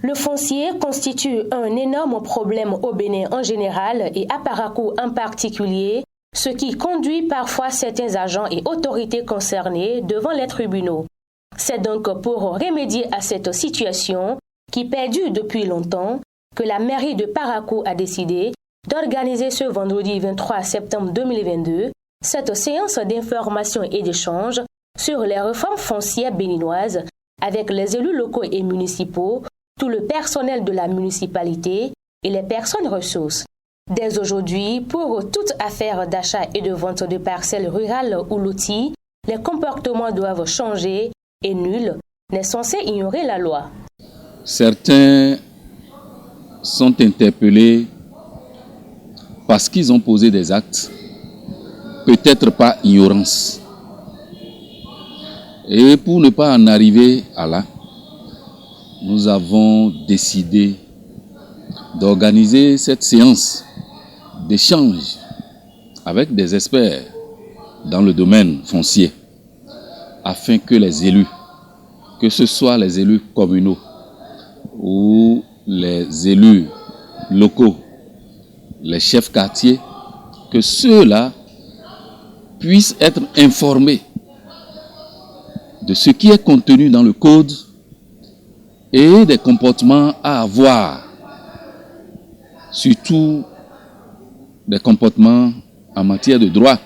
Le foncier constitue un énorme problème au Bénin en général et à Parakou en particulier, ce qui conduit parfois certains agents et autorités concernés devant les tribunaux. C'est donc pour remédier à cette situation, qui perdure depuis longtemps, que la mairie de Parakou a décidé d'organiser ce vendredi 23 septembre 2022 cette séance d'information et d'échange sur les réformes foncières béninoises avec les élus locaux et municipaux, tout le personnel de la municipalité et les personnes ressources. Dès aujourd'hui, pour toute affaire d'achat et de vente de parcelles rurales ou loties, les comportements doivent changer et nul n'est censé ignorer la loi. Certains sont interpellés parce qu'ils ont posé des actes, peut-être par ignorance. Et pour ne pas en arriver à là, nous avons décidé d'organiser cette séance d'échange avec des experts dans le domaine foncier, afin que les élus, que ce soit les élus communaux ou les élus locaux, les chefs quartiers, que ceux-là puissent être informés de ce qui est contenu dans le code et des comportements à avoir, surtout des comportements en matière de droit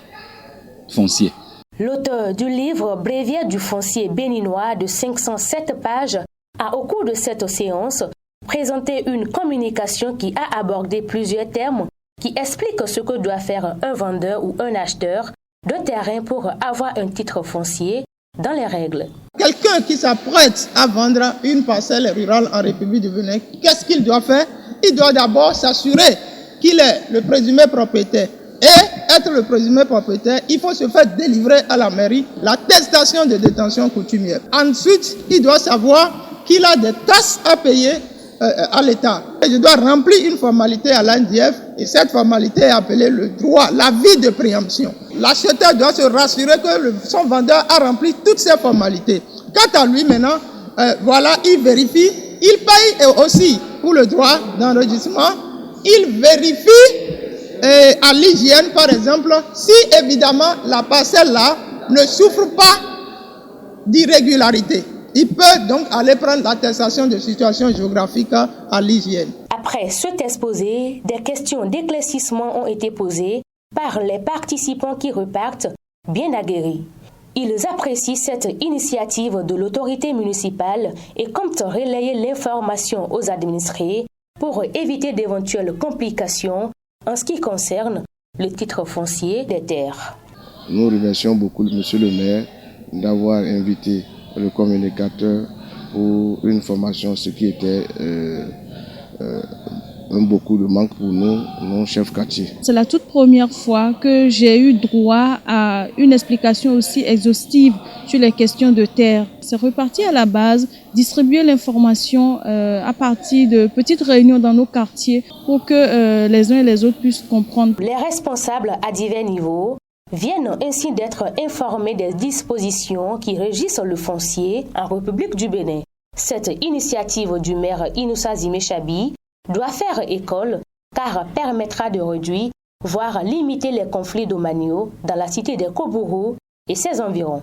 foncier. L'auteur du livre Bréviaire du foncier béninois de 507 pages a, au cours de cette séance, présenté une communication qui a abordé plusieurs termes qui expliquent ce que doit faire un vendeur ou un acheteur de terrain pour avoir un titre foncier dans les règles. Quelqu'un qui s'apprête à vendre une parcelle rurale en République du Bénin, qu'est-ce qu'il doit faire? Il doit d'abord s'assurer qu'il est le présumé propriétaire. Et être le présumé propriétaire, il faut se faire délivrer à la mairie l'attestation de détention coutumière. Ensuite, il doit savoir qu'il a des taxes à payer à l'État. Je dois remplir une formalité à l'ANDF et cette formalité est appelée le droit, l'avis de préemption. L'acheteur doit se rassurer que son vendeur a rempli toutes ces formalités. Quant à lui maintenant, il vérifie, il paye aussi pour le droit d'enregistrement, il vérifie à l'hygiène par exemple, si évidemment la parcelle là ne souffre pas d'irrégularité. Il peut donc aller prendre l'attestation de situation géographique à l'hygiène. Après cet exposé, des questions d'éclaircissement ont été posées par les participants qui repartent bien aguerris. Ils apprécient cette initiative de l'autorité municipale et comptent relayer l'information aux administrés pour éviter d'éventuelles complications en ce qui concerne le titre foncier des terres. Nous remercions beaucoup Monsieur le maire d'avoir invité le communicateur pour une formation, ce qui était beaucoup de manque pour nous, nos chefs quartiers. C'est la toute première fois que j'ai eu droit à une explication aussi exhaustive sur les questions de terre. C'est reparti à la base, distribuer l'information à partir de petites réunions dans nos quartiers pour que les uns et les autres puissent comprendre. Les responsables à divers niveaux viennent ainsi d'être informés des dispositions qui régissent le foncier en République du Bénin. Cette initiative du maire Inoussa Zimechabi doit faire école car permettra de réduire, voire limiter les conflits domaniaux dans la cité de Kobourou et ses environs.